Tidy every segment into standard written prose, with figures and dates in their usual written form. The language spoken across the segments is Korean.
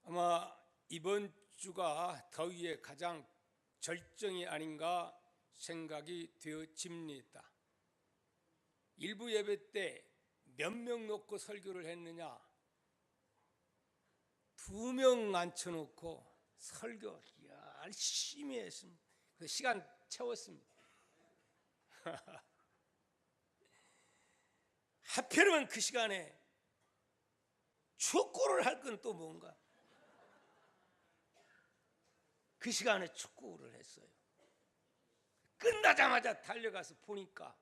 아마 이번 주가 더위의 가장 절정이 아닌가 생각이 되어집니다. 일부 예배 때 몇 명 놓고 설교를 했느냐? 2명 앉혀놓고 설교 열심히 했습니다. 그래서 시간 채웠습니다. 하필이면 그 시간에 축구를 할 건 또 뭔가? 그 시간에 축구를 했어요. 끝나자마자 달려가서 보니까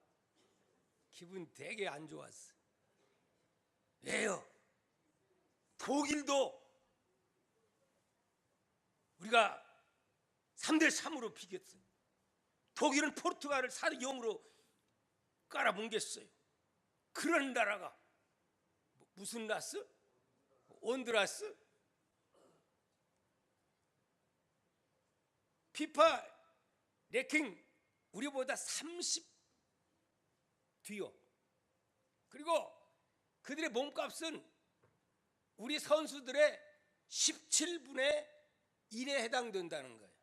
기분 되게 안 좋았어요. 왜요? 독일도 우리가 3대3으로 비겼어요. 독일은 포르투갈을 4대0으로 깔아뭉갰어요. 그런 나라가 무슨 라스? 온두라스? 피파 랭킹 우리보다 30 뒤요. 그리고 그들의 몸값은 우리 선수들의 17분의 1에 해당된다는 거예요.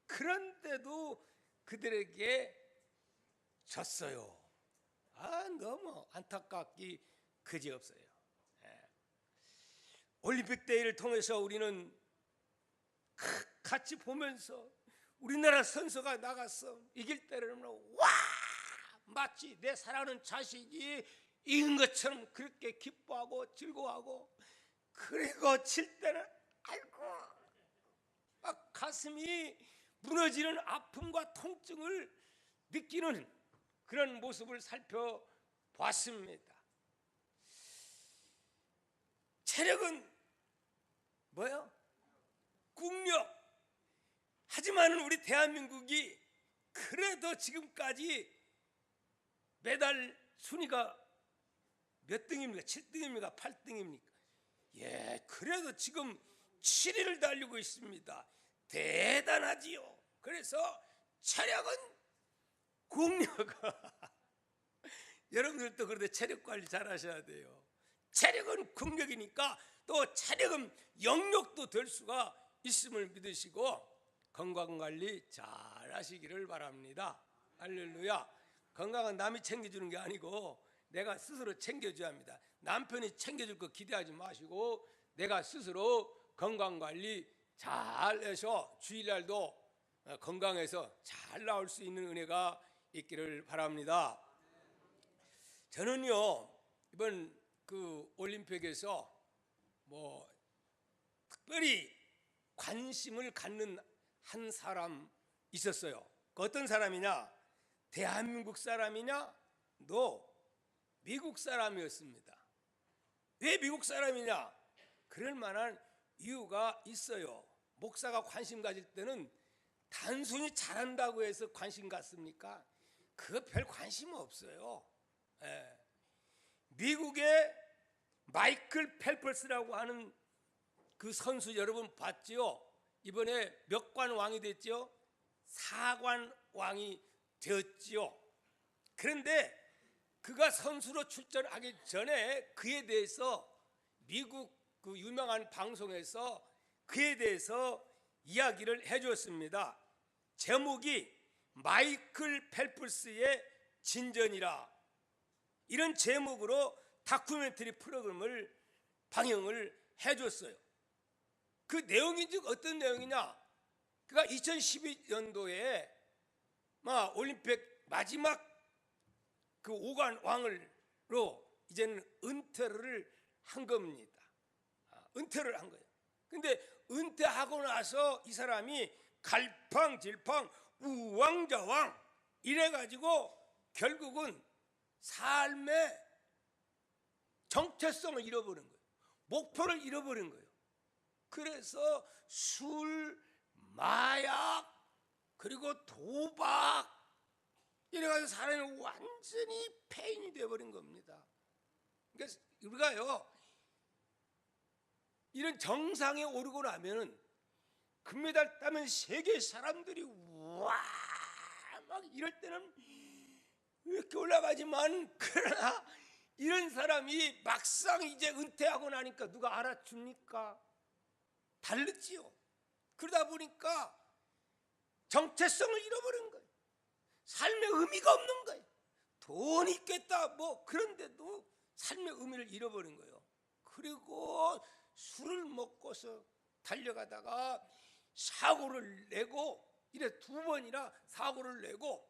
그런데도 그들에게 졌어요. 너무 안타깝기 그지없어요. 올림픽 대회를 통해서 우리는 같이 보면서 우리나라 선수가 나가서 이길 때는 와! 마치 내 사랑하는 자식이 이긴 것처럼 그렇게 기뻐하고 즐거워하고, 그리고 칠 때는 아이고 막 가슴이 무너지는 아픔과 통증을 느끼는 그런 모습을 살펴봤습니다. 체력은 뭐예요? 국력. 하지만 우리 대한민국이 그래도 지금까지 메달 순위가 몇 등입니까? 7등입니까? 8등입니까? 그래도 지금 7위를 달리고 있습니다. 대단하지요. 그래서 체력은 국력은 여러분들도 그런데 체력 관리 잘 하셔야 돼요. 체력은 국력이니까 또 체력은 영역도 될 수가 있음을 믿으시고 건강관리 잘 하시기를 바랍니다. 할렐루야. 건강은 남이 챙겨주는 게 아니고 내가 스스로 챙겨줘야 합니다. 남편이 챙겨줄 거 기대하지 마시고 내가 스스로 건강관리 잘 해서 주일날도 건강해서 잘 나올 수 있는 은혜가 있기를 바랍니다. 저는요 이번 그 올림픽에서 특별히 관심을 갖는 한 사람 있었어요. 어떤 사람이냐? 대한민국 사람이냐? 미국 사람이었습니다. 왜 미국 사람이냐? 그럴 만한 이유가 있어요. 목사가 관심 가질 때는 단순히 잘한다고 해서 관심 갖습니까? 그거 별 관심 없어요. 미국의 마이클 펠프스라고 하는 그 선수 여러분 봤지요? 이번에 몇 관 왕이 됐지요? 4관 왕이 되었지요. 그런데 그가 선수로 출전하기 전에 그에 대해서 미국 그 유명한 방송에서 그에 대해서 이야기를 해주었습니다. 제목이 마이클 펠프스의 진전이라, 이런 제목으로 다큐멘터리 프로그램을 방영을 해줬어요. 그 내용이 즉 어떤 내용이냐? 그가 2012년도에 올림픽 마지막 그 5관 왕으로 이제는 은퇴를 한 겁니다. 은퇴를 한 거예요. 근데 은퇴하고 나서 이 사람이 갈팡질팡 우왕좌왕 이래가지고 결국은 삶의 정체성을 잃어버린 거예요. 목표를 잃어버린 거예요. 그래서 술, 마약, 그리고 도박 이래가지고 사람이 완전히 폐인이 되어버린 겁니다. 그러니까 우리가요 이런 정상에 오르고 나면은 금메달 따면 세계 사람들이 와 막 이럴 때는 이렇게 올라가지만, 그러나 이런 사람이 막상 이제 은퇴하고 나니까 누가 알아줍니까? 다르지요. 그러다 보니까 정체성을 잃어버린 거예요. 삶의 의미가 없는 거예요. 돈이 있겠다 뭐 그런데도 삶의 의미를 잃어버린 거예요. 그리고 술을 먹고서 달려가다가 사고를 내고, 이래 2번이나 사고를 내고,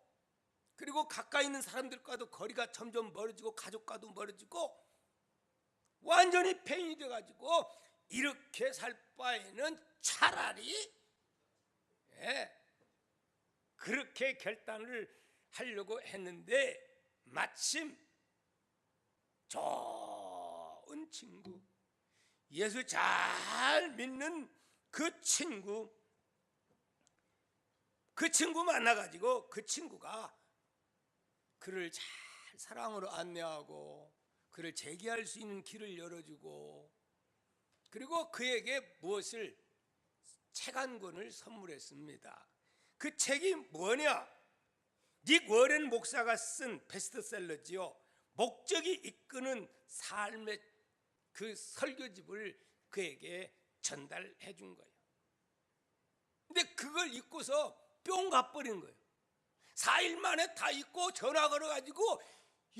그리고 가까이 있는 사람들과도 거리가 점점 멀어지고 가족과도 멀어지고 완전히 폐인이 돼가지고, 이렇게 살 바에는 차라리 그렇게 결단을 하려고 했는데, 마침 좋은 친구, 예수 잘 믿는 그 친구 만나가지고 그 친구가 그를 잘 사랑으로 안내하고 그를 재기할 수 있는 길을 열어주고, 그리고 그에게 무엇을, 책 한 권을 선물했습니다. 그 책이 뭐냐? 닉 워렌 목사가 쓴 베스트셀러지요. 목적이 이끄는 삶의 그 설교집을 그에게 전달해 준 거예요. 근데 그걸 읽고서 뿅 가버린 거예요. 4일 만에 다 읽고 전화 걸어가지고,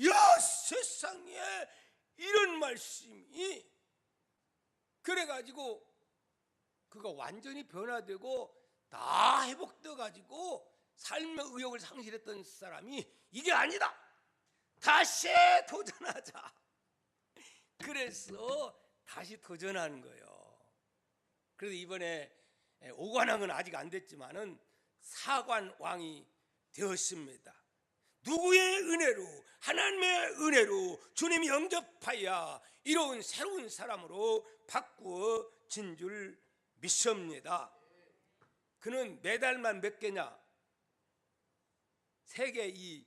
야, 세상에 이런 말씀이, 그래가지고 그가 완전히 변화되고 다 회복돼 가지고 삶의 의욕을 상실했던 사람이, 이게 아니다, 다시 도전하자. 그래서 다시 도전하는 거예요. 그래서 이번에 5관왕은 아직 안 됐지만은 4관왕이 되었습니다. 누구의 은혜로? 하나님의 은혜로 주님이 영접하여 이로운 새로운 사람으로 바꾸어진 줄 믿습니다. 그는 메달만 몇 개냐? 세계 이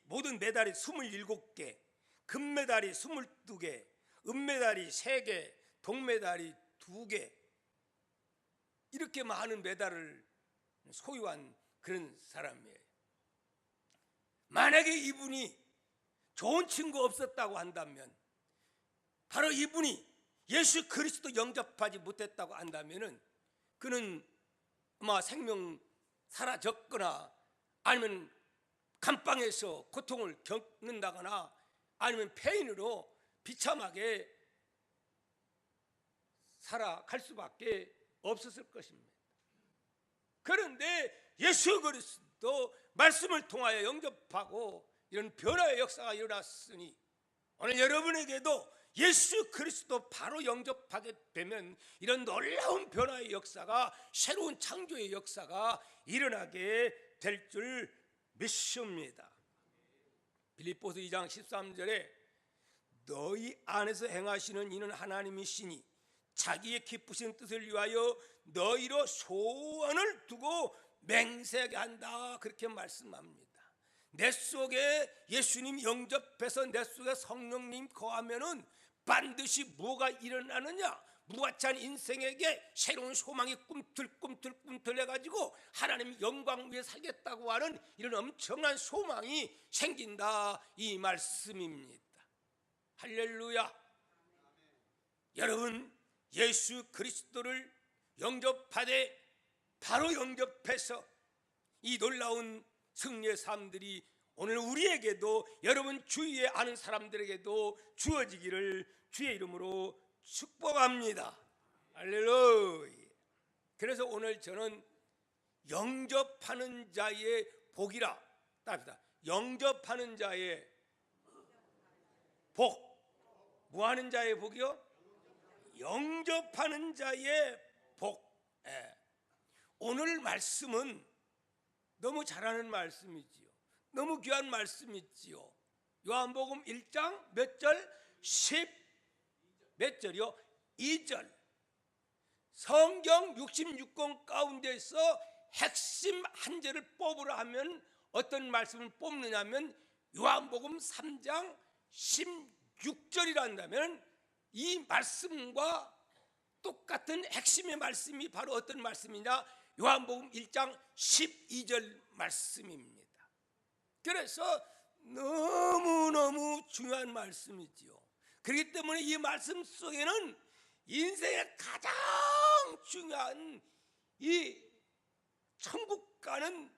모든 메달이 27개, 금메달이 22개, 은메달이 3개, 동메달이 2개, 이렇게 많은 메달을 소유한 그런 사람이에요. 만약에 이분이 좋은 친구 없었다고 한다면, 바로 이분이 예수 그리스도 영접하지 못했다고 한다면은, 그는 아마 생명 사라졌거나, 아니면 감방에서 고통을 겪는다거나, 아니면 폐인으로 비참하게 살아갈 수밖에 없었을 것입니다. 그런데 예수 그리스도 말씀을 통하여 영접하고 이런 변화의 역사가 일어났으니, 오늘 여러분에게도 예수 그리스도 바로 영접하게 되면 이런 놀라운 변화의 역사가, 새로운 창조의 역사가 일어나게 될 줄 믿습니다. 빌립보서 2장 13절에 너희 안에서 행하시는 이는 하나님이시니 자기의 기쁘신 뜻을 위하여 너희로 소원을 두고 맹세하게 한다, 그렇게 말씀합니다. 내 속에 예수님 영접해서 내 속에 성령님 거하면은 반드시 뭐가 일어나느냐? 무가치한 인생에게 새로운 소망이 꿈틀꿈틀 해가지고 하나님 영광 위에 살겠다고 하는 이런 엄청난 소망이 생긴다, 이 말씀입니다. 할렐루야. 여러분, 예수 그리스도를 영접하되 바로 영접해서 이 놀라운 승리의 삶들이 오늘 우리에게도, 여러분 주위에 아는 사람들에게도 주어지기를 주의 이름으로 축복합니다. 할렐루야. 그래서 오늘 저는 영접하는 자의 복이라 답니다. 영접하는 자의 복. 뭐 하는 자의 복이요? 영접하는 자의 복. 오늘 말씀은 너무 잘하는 말씀이지요. 너무 귀한 말씀이지요. 요한복음 1장 몇 절? 10 몇 절이요? 2절. 성경 66권 가운데서 핵심 한 절을 뽑으라 하면 어떤 말씀을 뽑느냐면 요한복음 3장 16절이란다면 이 말씀과 똑같은 핵심의 말씀이 바로 어떤 말씀이냐? 요한복음 1장 12절 말씀입니다. 그래서 너무너무 중요한 말씀이지요. 그렇기 때문에 이 말씀 속에는 인생의 가장 중요한 이 천국 가는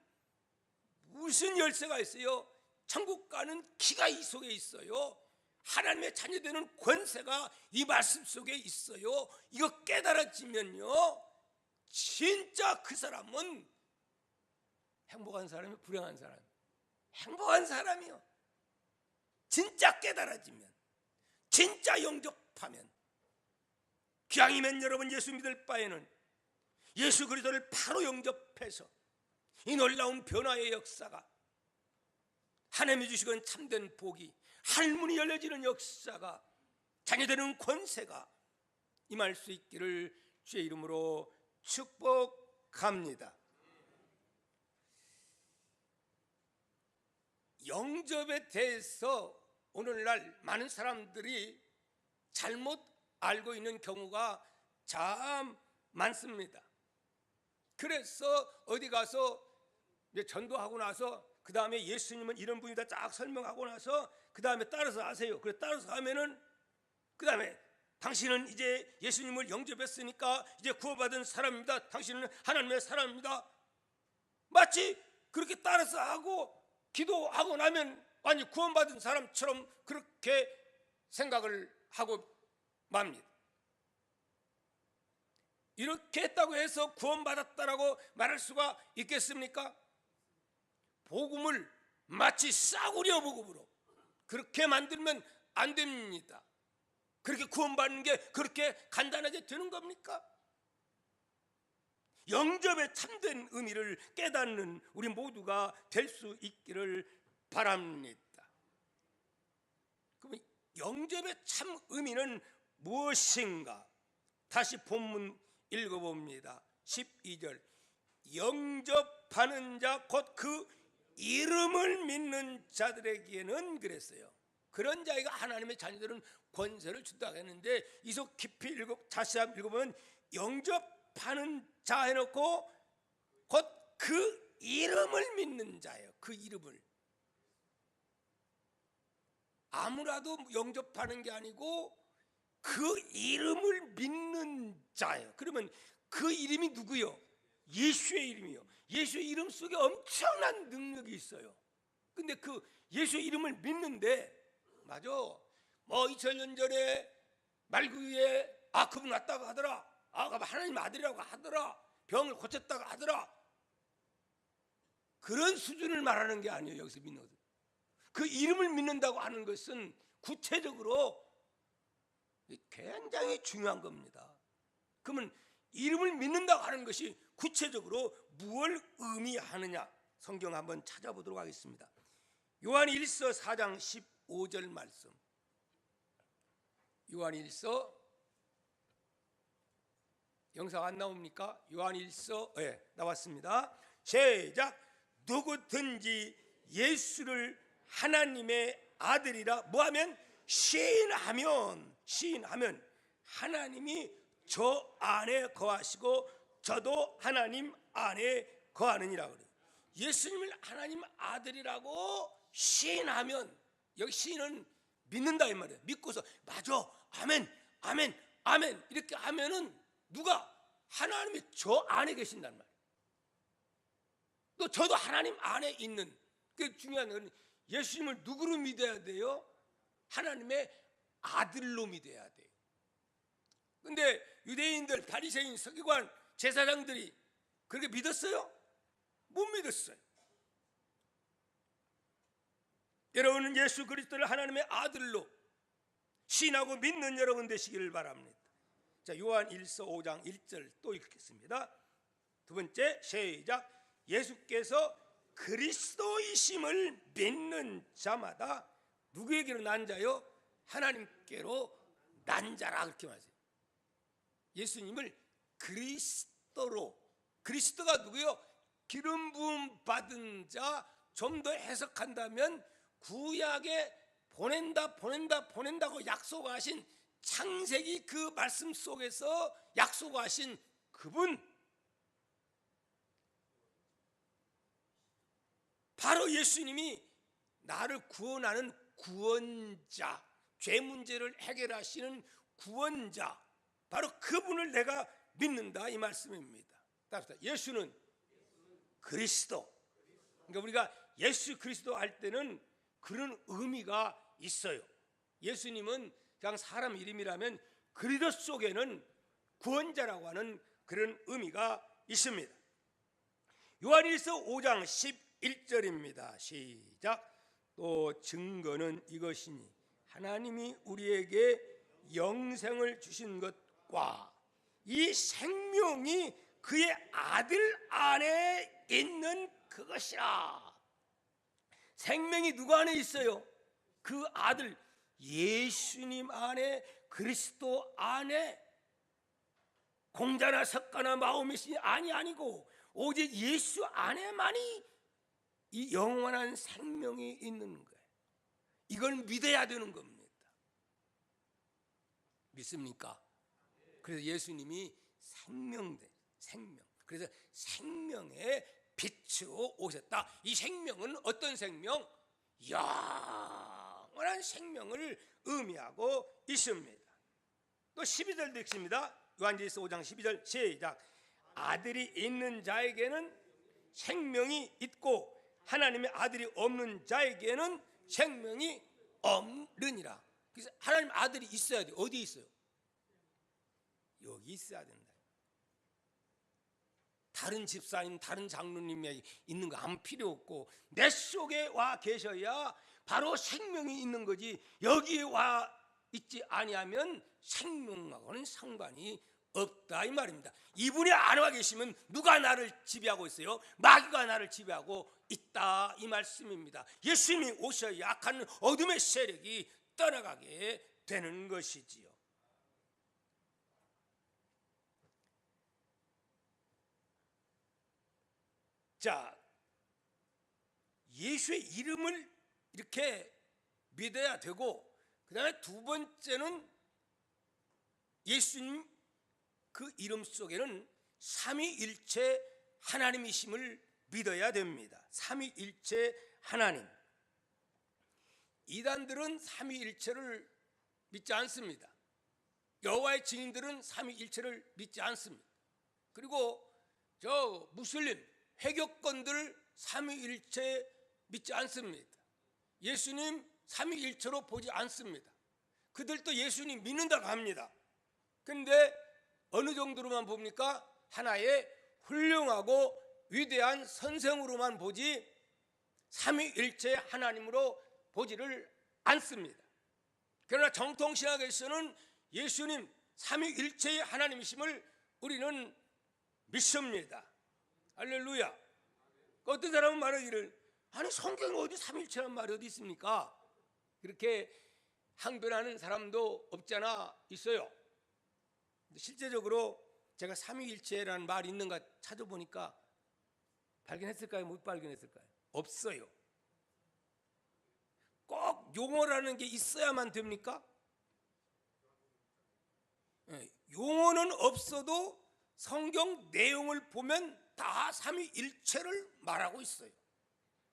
무슨 열쇠가 있어요? 천국 가는 키가 이 속에 있어요. 하나님의 자녀되는 권세가 이 말씀 속에 있어요. 이거 깨달아지면요, 진짜 그 사람은 행복한 사람이 불행한 사람, 행복한 사람이요. 진짜 깨달아지면, 진짜 영접하면. 기왕이면 여러분 예수 믿을 바에는 예수 그리스도를 바로 영접해서 이 놀라운 변화의 역사가, 하나님이 주시건 참된 복이, 할문이 열려지는 역사가, 자녀되는 권세가 임할 수 있기를 주의 이름으로 축복합니다. 영접에 대해서 오늘날 많은 사람들이 잘못 알고 있는 경우가 참 많습니다. 그래서 어디 가서 이제 전도하고 나서 그 다음에 예수님은 이런 분이다 쫙 설명하고 나서 그 다음에 따라서 아세요. 그래 따라서 하면은 그 다음에 당신은 이제 예수님을 영접했으니까 이제 구원받은 사람입니다. 당신은 하나님의 사람입니다. 마치 그렇게 따라서 하고 기도하고 나면 아니 구원받은 사람처럼 그렇게 생각을 하고 맙니다. 이렇게 했다고 해서 구원받았다라고 말할 수가 있겠습니까? 복음을 마치 싸구려 복음으로 그렇게 만들면 안 됩니다. 그렇게 구원받는 게 그렇게 간단하게 되는 겁니까? 영접의 참된 의미를 깨닫는 우리 모두가 될 수 있기를 바랍니다. 그럼 영접의 참 의미는 무엇인가? 다시 본문 읽어봅니다. 12절, 영접하는 자 곧 그 이름을 믿는 자들에게는 그랬어요. 그런 자에게 하나님의 자녀들은 권세를 준다고 했는데 이속 깊이 자세히 읽어보면 영접하는 자 해놓고 곧 그 이름을 믿는 자예요. 그 이름을 아무라도 영접하는 게 아니고 그 이름을 믿는 자예요. 그러면 그 이름이 누구요? 예수의 이름이요. 예수의 이름 속에 엄청난 능력이 있어요. 근데 그 예수의 이름을 믿는데, 맞아, 뭐 2000년 전에 말구유에 그분 왔다고 하더라, 하나님 아들이라고 하더라, 병을 고쳤다고 하더라, 그런 수준을 말하는 게 아니에요. 여기서 믿는 것은 그 이름을 믿는다고 하는 것은 구체적으로 굉장히 중요한 겁니다. 그러면 이름을 믿는다고 하는 것이 구체적으로 무엇을 의미하느냐, 성경 한번 찾아보도록 하겠습니다. 요한 1서 4장 15절 말씀. 요한 1서, 영상 안 나옵니까? 요한 1서, 나왔습니다. 시작. 누구든지 예수를 하나님의 아들이라 뭐하면? 시인하면 하나님이 저 안에 거하시고 저도 하나님 안에 거하느니라 그래요. 예수님을 하나님 아들이라고 시인하면, 여기 시인은 믿는다 이 말이에요. 믿고서 맞아, 아멘, 아멘, 아멘 이렇게 하면은 누가? 하나님이 저 안에 계신단 말이에요. 또 저도 하나님 안에 있는, 그 중요한 건 예수님을 누구로 믿어야 돼요? 하나님의 아들로 믿어야 돼요. 근데 유대인들, 바리새인, 서기관, 제사장들이 그렇게 믿었어요? 못 믿었어요. 여러분은 예수 그리스도를 하나님의 아들로 신하고 믿는 여러분 되시기를 바랍니다. 자, 요한 1서 5장 1절 또 읽겠습니다. 두 번째, 시작. 예수께서 그리스도이심을 믿는 자마다 누구에게로 난 자요? 하나님께로 난 자라, 그렇게 말하세요. 예수님을 그리스도로, 그리스도가 누구요? 기름 부음 받은 자. 좀 더 해석한다면 구약에 보낸다고 약속하신, 창세기 그 말씀 속에서 약속하신 그분, 바로 예수님이 나를 구원하는 구원자, 죄 문제를 해결하시는 구원자, 바로 그분을 내가 믿는다 이 말씀입니다. 따라서 예수는 그리스도. 그러니까 우리가 예수 그리스도 할 때는 그런 의미가 있어요. 예수님은 그냥 사람 이름이라면 그리스도 속에는 구원자라고 하는 그런 의미가 있습니다. 요한일서 5장 11절입니다. 시작. 또 증거는 이것이니 하나님이 우리에게 영생을 주신 것과 이 생명이 그의 아들 안에 있는 그것이라. 생명이 누구 안에 있어요? 그 아들 예수님 안에, 그리스도 안에. 공자나 석가나 마음이시니 아니고 오직 예수 안에만이 이 영원한 생명이 있는 거예요. 이걸 믿어야 되는 겁니다. 믿습니까? 그래서 예수님이 생명. 그래서 생명의 빛으로 오셨다. 이 생명은 어떤 생명? 영원한 생명을 의미하고 있습니다. 또 12절 읽습니다. 요한일서 5장 12절 시작. 아들이 있는 자에게는 생명이 있고 하나님의 아들이 없는 자에게는 생명이 없느니라. 그래서 하나님 아들이 있어야 돼요. 어디 있어요? 여기 있어야 된다. 다른 집사님, 다른 장로님이 있는 거 아무 필요 없고 내 속에 와 계셔야 바로 생명이 있는 거지. 여기에 와 있지 아니하면 생명하고는 상관이 없다 이 말입니다. 이분이 안 와 계시면 누가 나를 지배하고 있어요? 마귀가 나를 지배하고 있다 이 말씀입니다. 예수님이 오셔야 약한 어둠의 세력이 떠나가게 되는 것이지요. 자, 예수의 이름을 이렇게 믿어야 되고, 그 다음에 두 번째는 예수님 그 이름 속에는 삼위일체 하나님이심을 믿어야 됩니다. 삼위일체 하나님. 이단들은 삼위일체를 믿지 않습니다. 여호와의 증인들은 삼위일체를 믿지 않습니다. 그리고 저 무슬림 회교권들 삼위일체 믿지 않습니다. 예수님 삼위일체로 보지 않습니다. 그들도 예수님 믿는다고 합니다. 그런데 어느 정도로만 봅니까? 하나의 훌륭하고 위대한 선생으로만 보지 삼위일체 하나님으로 보지를 않습니다. 그러나 정통신학에서는 예수님 삼위일체의 하나님이심을 우리는 믿습니다. 할렐루야. 어떤 사람은 말하기를 아니 성경에 어디 삼위일체란 말이 어디 있습니까? 그렇게 항변하는 사람도 없잖아 있어요. 실제적으로 제가 삼위일체라는 말이 있는가 찾아보니까 발견했을까요? 못 발견했을까요? 없어요. 꼭 용어라는 게 있어야만 됩니까? 용어는 없어도 성경 내용을 보면 다 삼위일체를 말하고 있어요.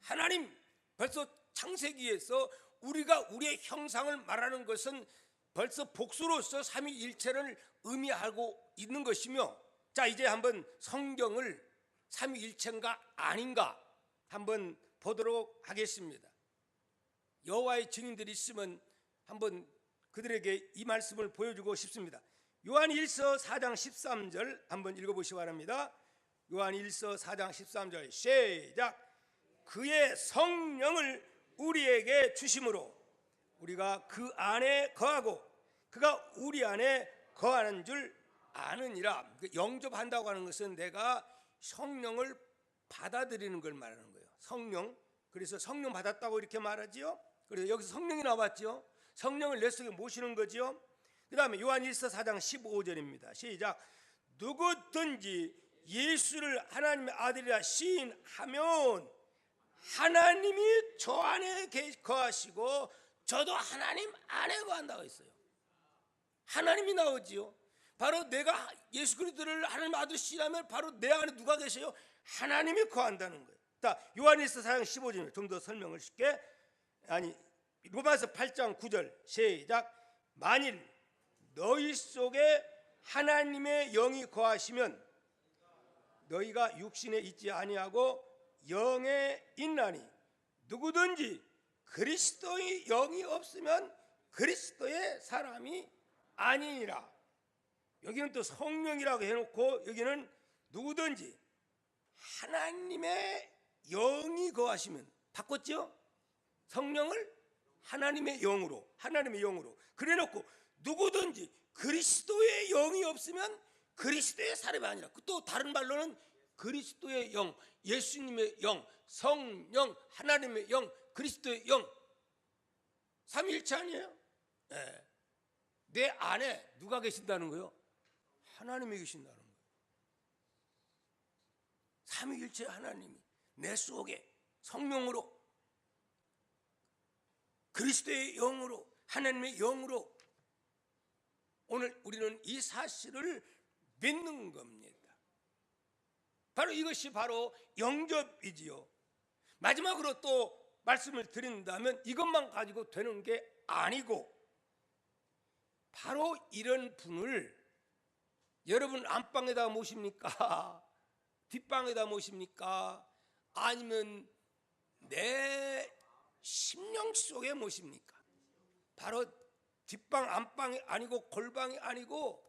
하나님 벌써 창세기에서 우리가 우리의 형상을 말하는 것은 벌써 복수로서 삼위일체를 의미하고 있는 것이며, 자 이제 한번 성경을 삼위일체인가 아닌가 한번 보도록 하겠습니다. 여호와의 증인들이 있으면 한번 그들에게 이 말씀을 보여주고 싶습니다. 요한일서 4장 13절 한번 읽어보시기 바랍니다. 요한일서 4장 13절 시작. 그의 성령을 우리에게 주심으로 우리가 그 안에 거하고 그가 우리 안에 거하는 줄 아느니라. 영접한다고 하는 것은 내가 성령을 받아들이는 걸 말하는 거예요. 성령. 그래서 성령 받았다고 이렇게 말하지요. 그래서 여기서 성령이 나왔죠. 성령을 내 속에 모시는 거지요. 그 다음에 요한일서 4장 15절입니다. 시작. 누구든지 예수를 하나님의 아들이라 시인하면 하나님이 저 안에 거하시고 저도 하나님 안에 거한다고 했어요. 하나님이 나오지요. 바로 내가 예수 그리스도를 하나님 아들이라면 바로 내 안에 누가 계세요? 하나님이 거한다는 거예요. 자, 요한일서 4장 15절 좀 더 설명을 쉽게. 로마서 8장 9절 시작. 만일 너희 속에 하나님의 영이 거하시면 너희가 육신에 있지 아니하고 영에 있나니 누구든지 그리스도의 영이 없으면 그리스도의 사람이 아니니라. 여기는 또 성령이라고 해놓고 여기는 누구든지 하나님의 영이 거하시면 바꿨죠? 성령을 하나님의 영으로 그래놓고 누구든지 그리스도의 영이 없으면 그리스도의 사람이 아니라, 또 다른 말로는 그리스도의 영, 예수님의 영, 성령, 하나님의 영, 그리스도의 영, 삼위일체 아니에요? 네. 내 안에 누가 계신다는 거예요? 하나님이 계신다는 거예요. 삼위일체 하나님이 내 속에 성령으로, 그리스도의 영으로, 하나님의 영으로 오늘 우리는 이 사실을 믿는 겁니다. 바로 이것이 바로 영접이지요. 마지막으로 또 말씀을 드린다면 이것만 가지고 되는 게 아니고, 바로 이런 분을 여러분 안방에다 모십니까? 뒷방에다 모십니까? 아니면 내 심령 속에 모십니까? 바로 뒷방 안방이 아니고 골방이 아니고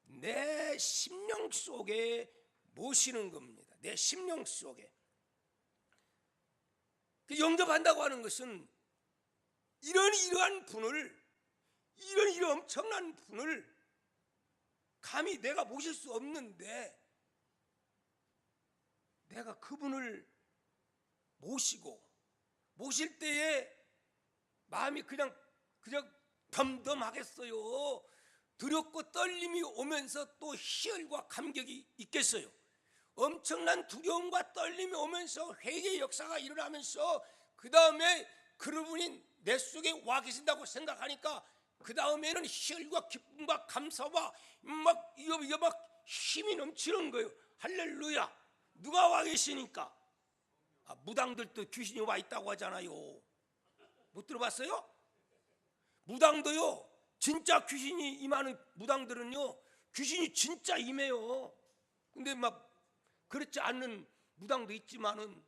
내 심령 속에 모시는 겁니다. 내 심령 속에. 영접한다고 하는 것은 이러한 분을, 이런 엄청난 분을 감히 내가 모실 수 없는데 내가 그분을 모실 때에 마음이 그냥 덤덤하겠어요? 두렵고 떨림이 오면서 또 희열과 감격이 있겠어요? 엄청난 두려움과 떨림이 오면서 회개의 역사가 일어나면서 그 다음에 그분이 내 속에 와 계신다고 생각하니까 그 다음에는 희열과 기쁨과 감사와 막 힘이 넘치는 거예요. 할렐루야. 누가 와 계시니까? 무당들도 귀신이 와 있다고 하잖아요. 못 들어봤어요? 무당도요, 진짜 귀신이 임하는 무당들은요, 귀신이 진짜 임해요. 근데 막 그렇지 않는 무당도 있지만은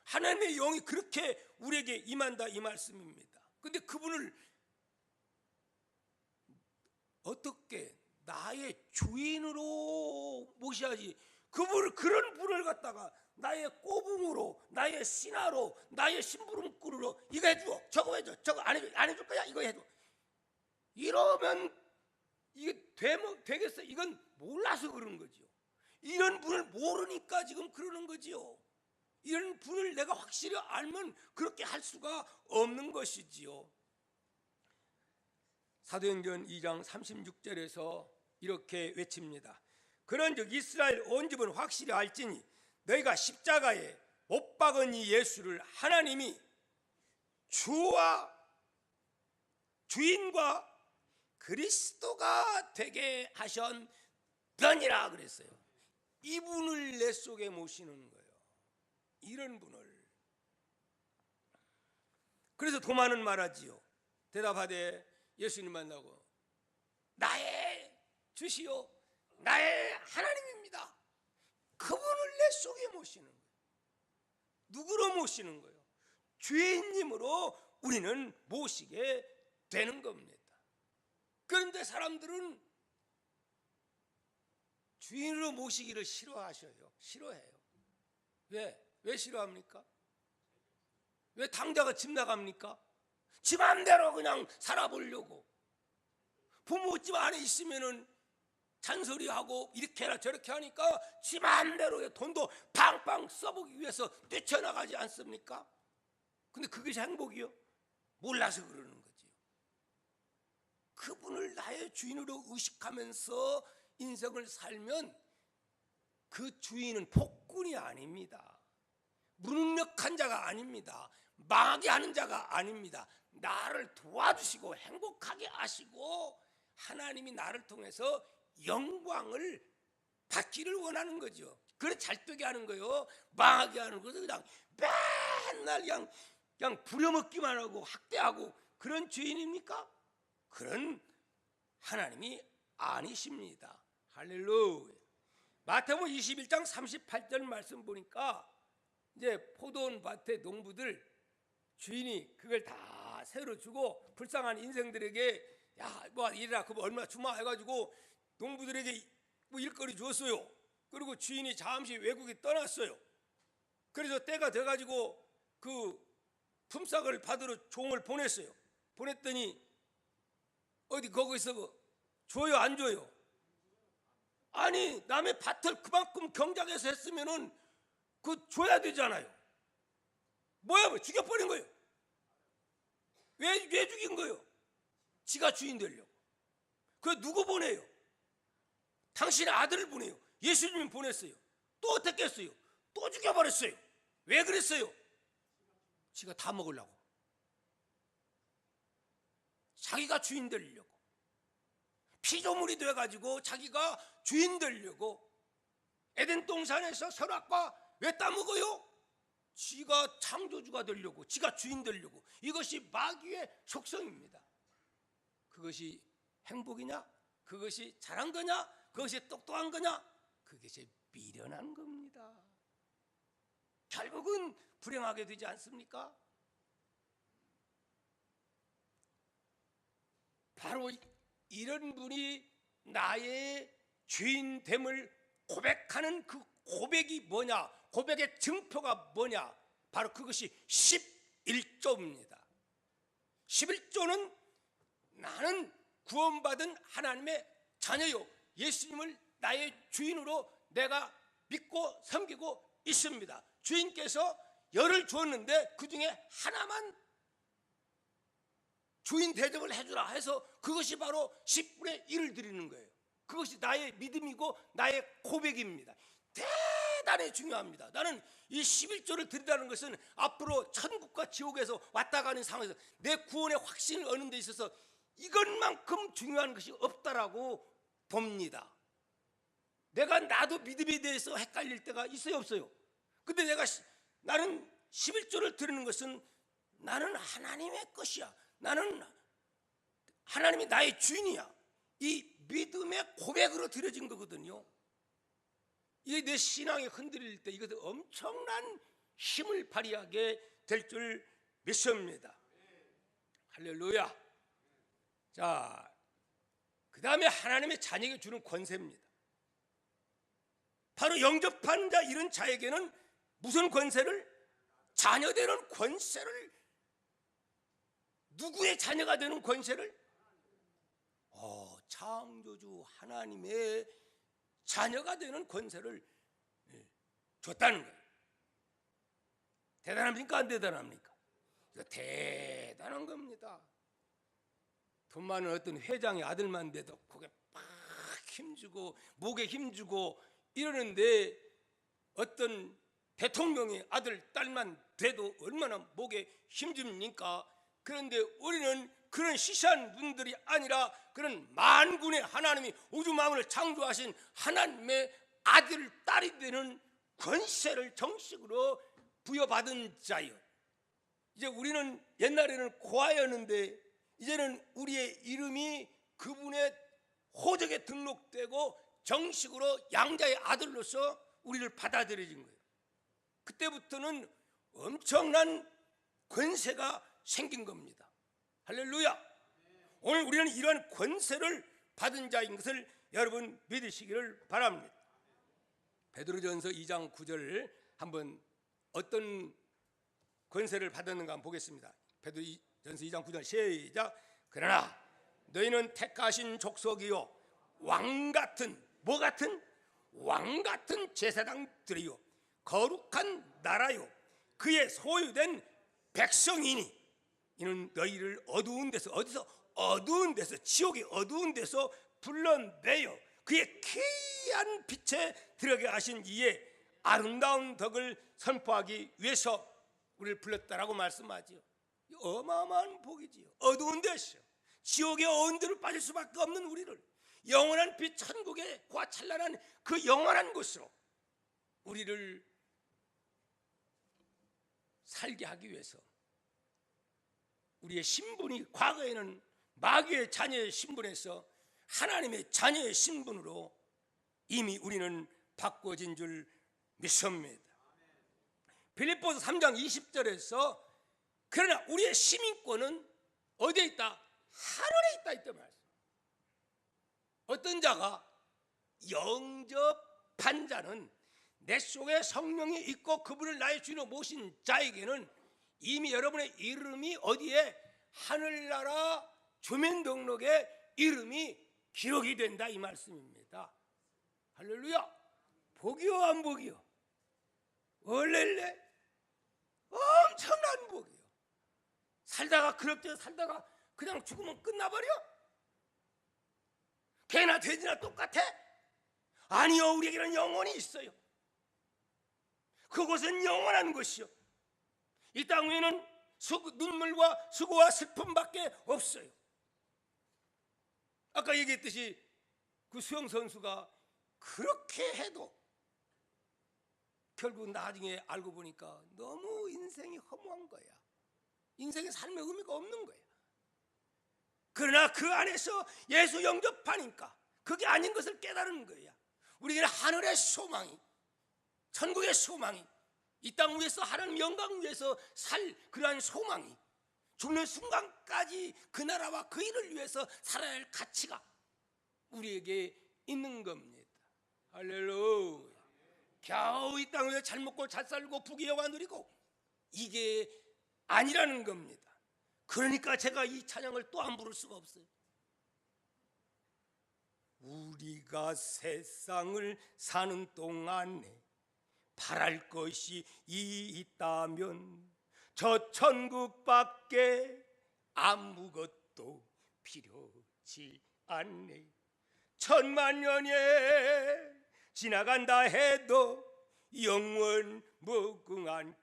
하나님의 영이 그렇게 우리에게 임한다, 이 말씀입니다. 근데 그분을 어떻게 나의 주인으로 모셔야지, 그런 분을 갖다가 나의 꼬붕으로, 나의 신하로, 나의 심부름꾼으로 이거 해줘, 저거 해줘, 저거 안 해줄 거야, 이거 해줘, 이러면 이게 되겠어? 이건 몰라서 그러는 거죠. 이런 분을 모르니까 지금 그러는 거지요. 이런 분을 내가 확실히 알면 그렇게 할 수가 없는 것이지요. 사도행전 2장 36절에서 이렇게 외칩니다. 그런즉 이스라엘 온 집은 확실히 알지니 너희가 십자가에 못 박은 이 예수를 하나님이 주와 주인과 그리스도가 되게 하셨더니라 그랬어요. 이분을 내 속에 모시는 거예요. 이런 분을. 그래서 도마는 말하지요. 대답하되 예수님 만나고 나의 주시오 나의 하나님입니다. 그분을 내 속에 모시는 거예요. 누구로 모시는 거예요? 주인님으로 우리는 모시게 되는 겁니다. 그런데 사람들은 주인으로 모시기를 싫어해요. 왜 싫어합니까? 왜 당자가 집 나갑니까? 지 맘대로 그냥 살아보려고. 부모 집 안에 있으면은 잔소리하고 이렇게 해라 저렇게 하니까 지 맘대로 돈도 팡팡 써보기 위해서 뛰쳐나가지 않습니까? 근데 그것이 행복이요? 몰라서 그러는 거지요. 그분을 나의 주인으로 의식하면서 인생을 살면 그 주인은 폭군이 아닙니다. 무능력한 자가 아닙니다. 망하게 하는 자가 아닙니다. 나를 도와주시고 행복하게 하시고 하나님이 나를 통해서 영광을 받기를 원하는 거죠. 그래 잘 되게 하는 거요. 망하게 하는 것은 그냥 맨날 그냥 부려먹기만 하고 학대하고 그런 주인입니까? 그런 하나님이 아니십니다. 할렐루야. 마태복음 21장 38절 말씀 보니까 이제 포도원 밭의 농부들 주인이 그걸 다 새로 주고 불쌍한 인생들에게 야 뭐 이래라 그거 얼마 주마 해가지고 농부들에게 뭐 일거리 줬어요. 그리고 주인이 잠시 외국에 떠났어요. 그래서 때가 돼가지고 그 품삯을 받으러 종을 보냈어요. 보냈더니 어디 거기서 줘요 안 줘요? 아니 남의 밭을 그만큼 경작해서 했으면은 그 줘야 되잖아요. 뭐야 죽여버린 거예요. 왜 죽인 거예요? 지가 주인 되려고. 그 누구 보내요? 당신의 아들을 보내요. 예수님이 보냈어요. 또 어떻게 했어요? 또 죽여버렸어요. 왜 그랬어요? 지가 다 먹으려고. 자기가 주인 되려고. 피조물이 돼가지고 자기가 주인 되려고. 에덴 동산에서 선악과 왜 따먹어요? 지가 창조주가 되려고, 지가 주인 되려고. 이것이 마귀의 속성입니다. 그것이 행복이냐? 그것이 잘한 거냐? 그것이 똑똑한 거냐? 그것이 미련한 겁니다. 결국은 불행하게 되지 않습니까? 바로 이런 분이 나의 주인됨을 고백하는 그 고백이 뭐냐? 고백의 증표가 뭐냐? 바로 그것이 11조입니다. 11조는 나는 구원받은 하나님의 자녀요, 예수님을 나의 주인으로 내가 믿고 섬기고 있습니다. 주인께서 열을 주었는데 그 중에 하나만 주인 대접을 해주라 해서 그것이 바로 10분의 1을 드리는 거예요. 그것이 나의 믿음이고 나의 고백입니다. 대단히 중요합니다. 나는 이 11조를 드린다는 것은 앞으로 천국과 지옥에서 왔다 가는 상황에서 내 구원의 확신을 얻는 데 있어서 이것만큼 중요한 것이 없다라고 봅니다. 내가 나도 믿음에 대해서 헷갈릴 때가 있어요 없어요? 근데 나는 11조를 드리는 것은 나는 하나님의 것이야. 나는 하나님이 나의 주인이야. 이 믿음의 고백으로 드려진 거거든요. 이게 내 신앙이 흔들릴 때 이것은 엄청난 힘을 발휘하게 될 줄 믿습니다. 할렐루야. 자, 그 다음에 하나님의 자녀에게 주는 권세입니다. 바로 영접한 자 이런 자에게는 무슨 권세를? 자녀되는 권세를. 누구의 자녀가 되는 권세를? 창조주 하나님의 자녀가 되는 권세를 줬다는 거예요. 대단합니까? 안 대단합니까? 이거 대단한 겁니다. 돈 많은 어떤 회장의 아들만 돼도 고개 팍 힘주고 목에 힘주고 이러는데 어떤 대통령의 아들 딸만 돼도 얼마나 목에 힘줍니까? 그런데 우리는 그런 시시한 분들이 아니라 그런 만군의 하나님이 우주 만물을 창조하신 하나님의 아들 딸이 되는 권세를 정식으로 부여받은 자요. 이제 우리는 옛날에는 고아였는데 이제는 우리의 이름이 그분의 호적에 등록되고 정식으로 양자의 아들로서 우리를 받아들여진 거예요. 그때부터는 엄청난 권세가 생긴 겁니다. 할렐루야. 오늘 우리는 이러한 권세를 받은 자인 것을 여러분 믿으시기를 바랍니다. 베드로전서 2장 9절 한번 어떤 권세를 받았는가 한번 보겠습니다. 베드로전서 2장 9절 시작. 그러나 너희는 택하신 족속이요 왕같은 뭐 같은? 왕같은 제사장들이요 거룩한 나라요 그의 소유된 백성이니 이는 너희를 어두운 데서 어디서? 어두운 데서 지옥의 어두운 데서 불러내어 그의 귀한 빛에 들어가게 하신 이의 아름다운 덕을 선포하기 위해서 우리를 불렀다라고 말씀하지요. 어마어마한 복이지요. 어두운 데서 지옥의 어두운 데로 빠질 수밖에 없는 우리를 영원한 빛 천국의 과 찬란한 그 영원한 곳으로 우리를 살게 하기 위해서 우리의 신분이 과거에는 마귀의 자녀의 신분에서 하나님의 자녀의 신분으로 이미 우리는 바꿔진 줄 믿습니다. 빌립보서 3장 20절에서 그러나 우리의 시민권은 어디에 있다? 하늘에 있다 이때 말씀. 어떤 자가 영접한 자는 내 속에 성령이 있고 그분을 나의 주인으로 모신 자에게는 이미 여러분의 이름이 어디에? 하늘나라 주민등록에 이름이 기록이 된다 이 말씀입니다. 할렐루야. 복이요 안 복이요? 원래래 엄청난 복이요. 살다가 그럭저럭 살다가 그냥 죽으면 끝나버려? 개나 돼지나 똑같아? 아니요, 우리에게는 영혼이 있어요. 그곳은 영원한 것이요, 이 땅 위에는 눈물과 수고와 슬픔밖에 없어요. 아까 얘기했듯이 그 수영 선수가 그렇게 해도 결국 나중에 알고 보니까 너무 인생이 허무한 거야. 인생의 삶의 의미가 없는 거야. 그러나 그 안에서 예수 영접하니까 그게 아닌 것을 깨달은 거야. 우리에게는 하늘의 소망이, 천국의 소망이, 이 땅 위에서 하나님 영광 위에서 살 그러한 소망이, 죽는 순간까지 그 나라와 그 일을 위해서 살아야 할 가치가 우리에게 있는 겁니다. 할렐루야. 겨우 이 땅 위에 잘 먹고 잘 살고 부귀 영화 누리고 이게 아니라는 겁니다. 그러니까 제가 이 찬양을 또 안 부를 수가 없어요. 우리가 세상을 사는 동안에 바랄 것이 있다면 저 천국밖에 아무것도 필요치 않네. 천만 년에 지나간다 해도 영원 무궁한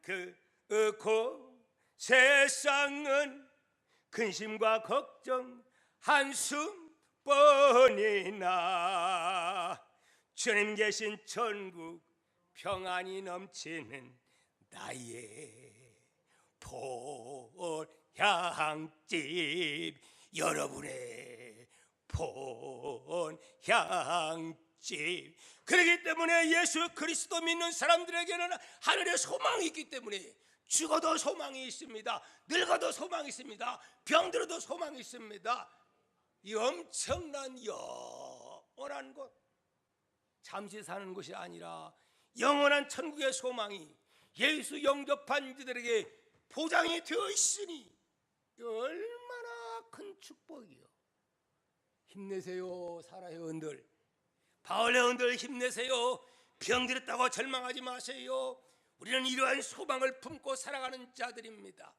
그곳 세상은 근심과 걱정 한숨뿐이나 주님 계신 천국 평안이 넘치는 나의 본향집, 여러분의 본향집. 그렇기 때문에 예수 그리스도 믿는 사람들에게는 하늘의 소망이 있기 때문에 죽어도 소망이 있습니다. 늙어도 소망이 있습니다. 병들어도 소망이 있습니다. 이 엄청난 영원한 곳, 잠시 사는 것이 아니라 영원한 천국의 소망이 예수 영접한 자들에게 보장이 되어 있으니 얼마나 큰 축복이요. 힘내세요, 사라 회원들. 바울 회원들 힘내세요. 병들었다고 절망하지 마세요. 우리는 이러한 소망을 품고 살아가는 자들입니다.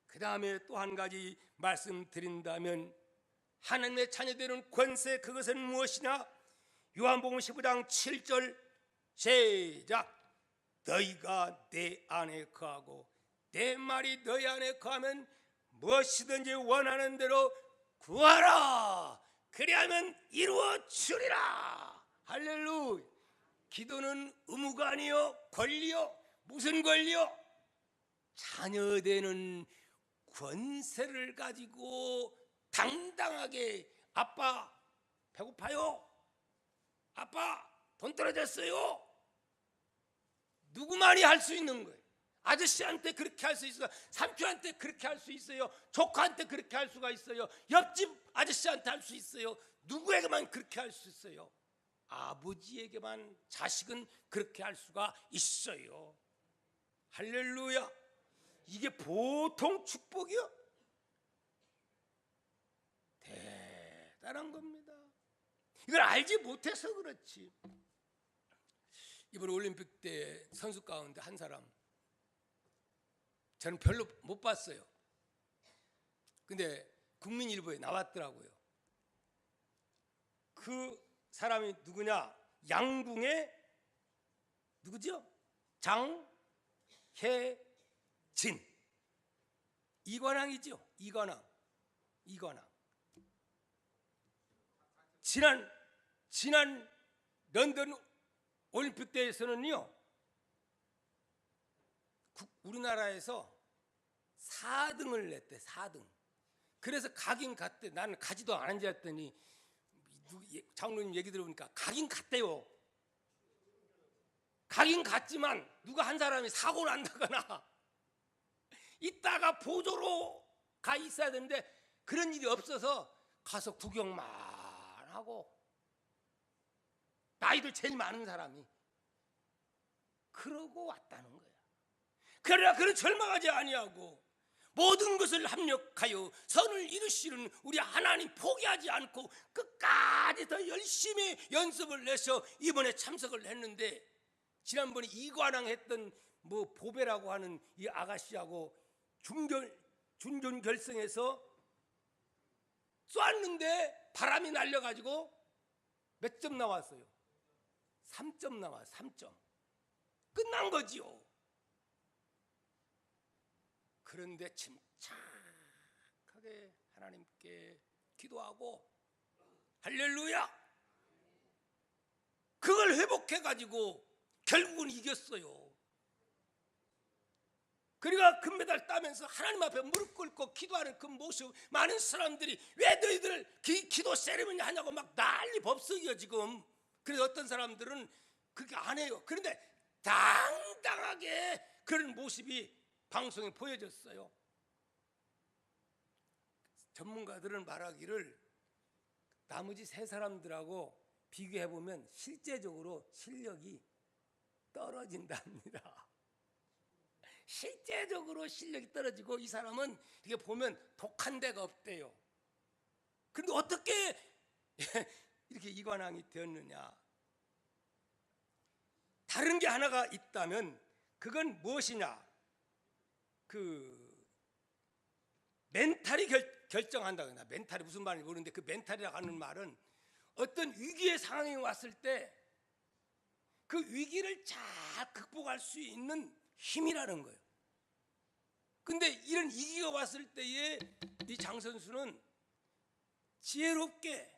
그 다음에 또 한 가지 말씀드린다면 하나님의 자녀되는 권세, 그것은 무엇이냐? 요한복음 15장 7절 시작. 너희가 내 안에 거하고 내 말이 너희 안에 거하면 무엇이든지 원하는 대로 구하라. 그리하면 이루어주리라. 할렐루야. 기도는 의무가 아니요 권리요. 무슨 권리요? 자녀되는 권세를 가지고 당당하게 아빠 배고파요? 아빠 돈 떨어졌어요? 누구만이 할 수 있는 거예요. 아저씨한테 그렇게 할 수 있어요. 삼촌한테 그렇게 할 수 있어요. 조카한테 그렇게 할 수가 있어요. 옆집 아저씨한테 할 수 있어요. 누구에게만 그렇게 할 수 있어요. 아버지에게만 자식은 그렇게 할 수가 있어요. 할렐루야. 이게 보통 축복이요? 대단한 겁니다. 이걸 알지 못해서 그렇지. 이번 올림픽 때 선수 가운데 한 사람 저는 별로 못 봤어요. 근데 국민일보에 나왔더라고요. 그 사람이 누구냐? 양궁의 누구죠? 장혜진, 이관왕이죠. 이관왕. 지난 런던 올림픽 대회에서는요, 우리나라에서 4등을 냈대. 4등. 그래서 가긴 갔대. 나는 가지도 않은 줄 알았더니 장로님 얘기 들어보니까 가긴 갔대요. 가긴 갔지만 누가 한 사람이 사고 난다거나 이따가 보조로 가 있어야 되는데 그런 일이 없어서 가서 구경만 하고, 나이도 제일 많은 사람이 그러고 왔다는 거야. 그러나 그는 절망하지 아니하고 모든 것을 합력하여 선을 이루시는 우리 하나님 포기하지 않고 끝까지 더 열심히 연습을 내서 이번에 참석을 했는데, 지난번에 이관왕 했던 보배라고 하는 이 아가씨하고 준전 결승에서 쐈는데 바람이 날려가지고 몇 점 나왔어요? 3점 나왔어요. 3점. 끝난 거지요. 그런데 침착하게 하나님께 기도하고, 할렐루야, 그걸 회복해가지고 결국은 이겼어요. 그러니까 금메달 따면서 하나님 앞에 무릎 꿇고 기도하는 그 모습, 많은 사람들이 왜 너희들 기도 세리머니 하냐고 막 난리 법석이요 지금. 그래서 어떤 사람들은 그렇게 안 해요. 그런데 당당하게 그런 모습이 방송에 보여졌어요. 전문가들은 말하기를 나머지 세 사람들하고 비교해보면 실제적으로 실력이 떨어진답니다. 실제적으로 실력이 떨어지고 이 사람은 이게 보면 독한 데가 없대요. 그런데 어떻게 이렇게 이관왕이 되었느냐? 다른 게 하나가 있다면 그건 무엇이냐? 그 멘탈이 결정한다거나, 멘탈이 무슨 말인지 모르는데 그 멘탈이라고 하는 말은 어떤 위기의 상황이 왔을 때 그 위기를 잘 극복할 수 있는 힘이라는 거예요. 근데 이런 위기가 왔을 때에 이 장 선수는 지혜롭게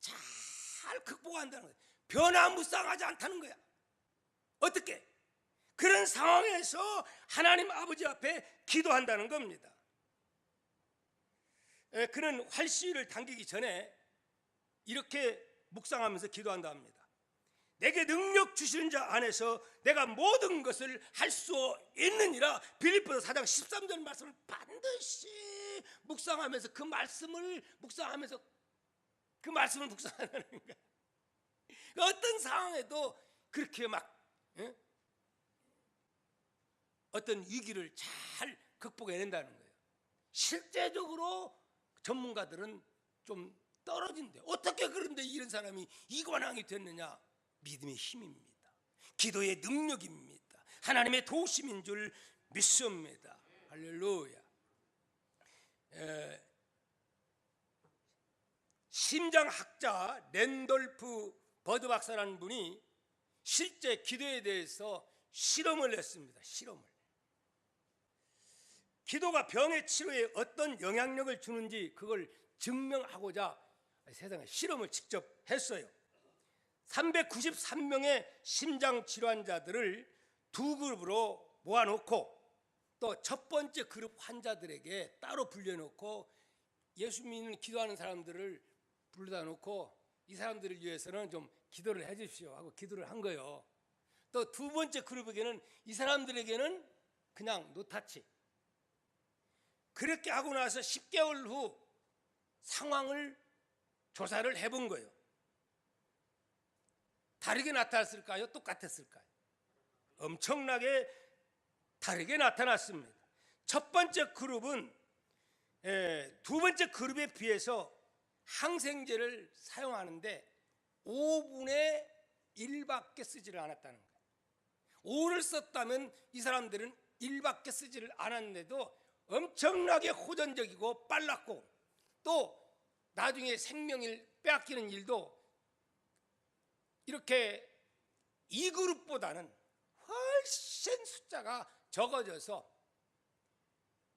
잘 극복한다는 거예요. 변화무쌍하지 않다는 거야. 어떻게? 그런 상황에서 하나님 아버지 앞에 기도한다는 겁니다. 그는 활시위를 당기기 전에 이렇게 묵상하면서 기도한다 합니다. 내게 능력 주시는 자 안에서 내가 모든 것을 할 수 있느니라. 빌립보서 4장 13절 말씀을 반드시 묵상하면서 그 말씀을 묵상하는 거야. 어떤 상황에도 그렇게 막 어떤 위기를 잘 극복해낸다는 거예요. 실제적으로 전문가들은 좀 떨어진대. 어떻게 그런데 이런 사람이 이관왕이 됐느냐? 믿음의 힘입니다. 기도의 능력입니다. 하나님의 도우심인 줄 믿습니다. 할렐루야. 심장학자 랜돌프 버드 박사라는 분이 실제 기도에 대해서 실험을 했습니다. 실험을. 기도가 병의 치료에 어떤 영향력을 주는지 그걸 증명하고자 세상에 실험을 직접 했어요. 393명의 심장 질환자들을 두 그룹으로 모아놓고 또 첫 번째 그룹 환자들에게 따로 불려놓고 예수 믿는 기도하는 사람들을 불러다 놓고 이 사람들을 위해서는 좀 기도를 해 주십시오 하고 기도를 한 거예요. 또 두 번째 그룹에게는 이 사람들에게는 그냥 노타치. 그렇게 하고 나서 10개월 후 상황을 조사를 해본 거예요. 다르게 나타났을까요? 똑같았을까요? 엄청나게 다르게 나타났습니다. 첫 번째 그룹은 두 번째 그룹에 비해서 항생제를 사용하는데 5분의 1밖에 쓰지를 않았다는 거예요. 5를 썼다면 이 사람들은 1밖에 쓰지를 않았는데도 엄청나게 호전적이고 빨랐고, 또 나중에 생명을 빼앗기는 일도 이렇게 2그룹보다는 훨씬 숫자가 적어져서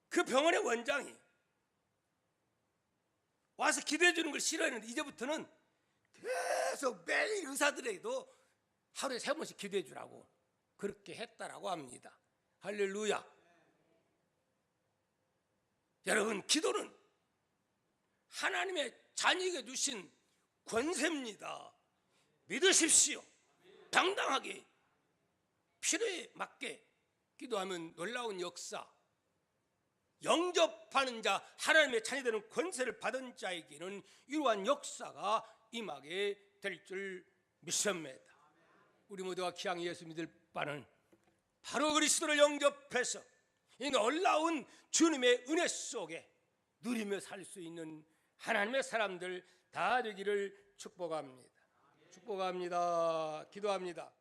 그 병원의 원장이 와서 기도해 주는 걸 싫어했는데 이제부터는 계속 매일 의사들에게도 하루에 3번씩 기도해 주라고 그렇게 했다라고 합니다. 할렐루야. 여러분, 기도는 하나님의 자녀에게 주신 권세입니다. 믿으십시오. 당당하게 필요에 맞게 기도하면 놀라운 역사, 영접하는 자, 하나님의 자녀되는 권세를 받은 자에게는 이러한 역사가 임하게 될 줄 믿습니다. 우리 모두가 기왕 예수 믿을 바는 바로 그리스도를 영접해서 이 놀라운 주님의 은혜 속에 누리며 살 수 있는 하나님의 사람들 다 되기를 축복합니다. 축복합니다. 기도합니다.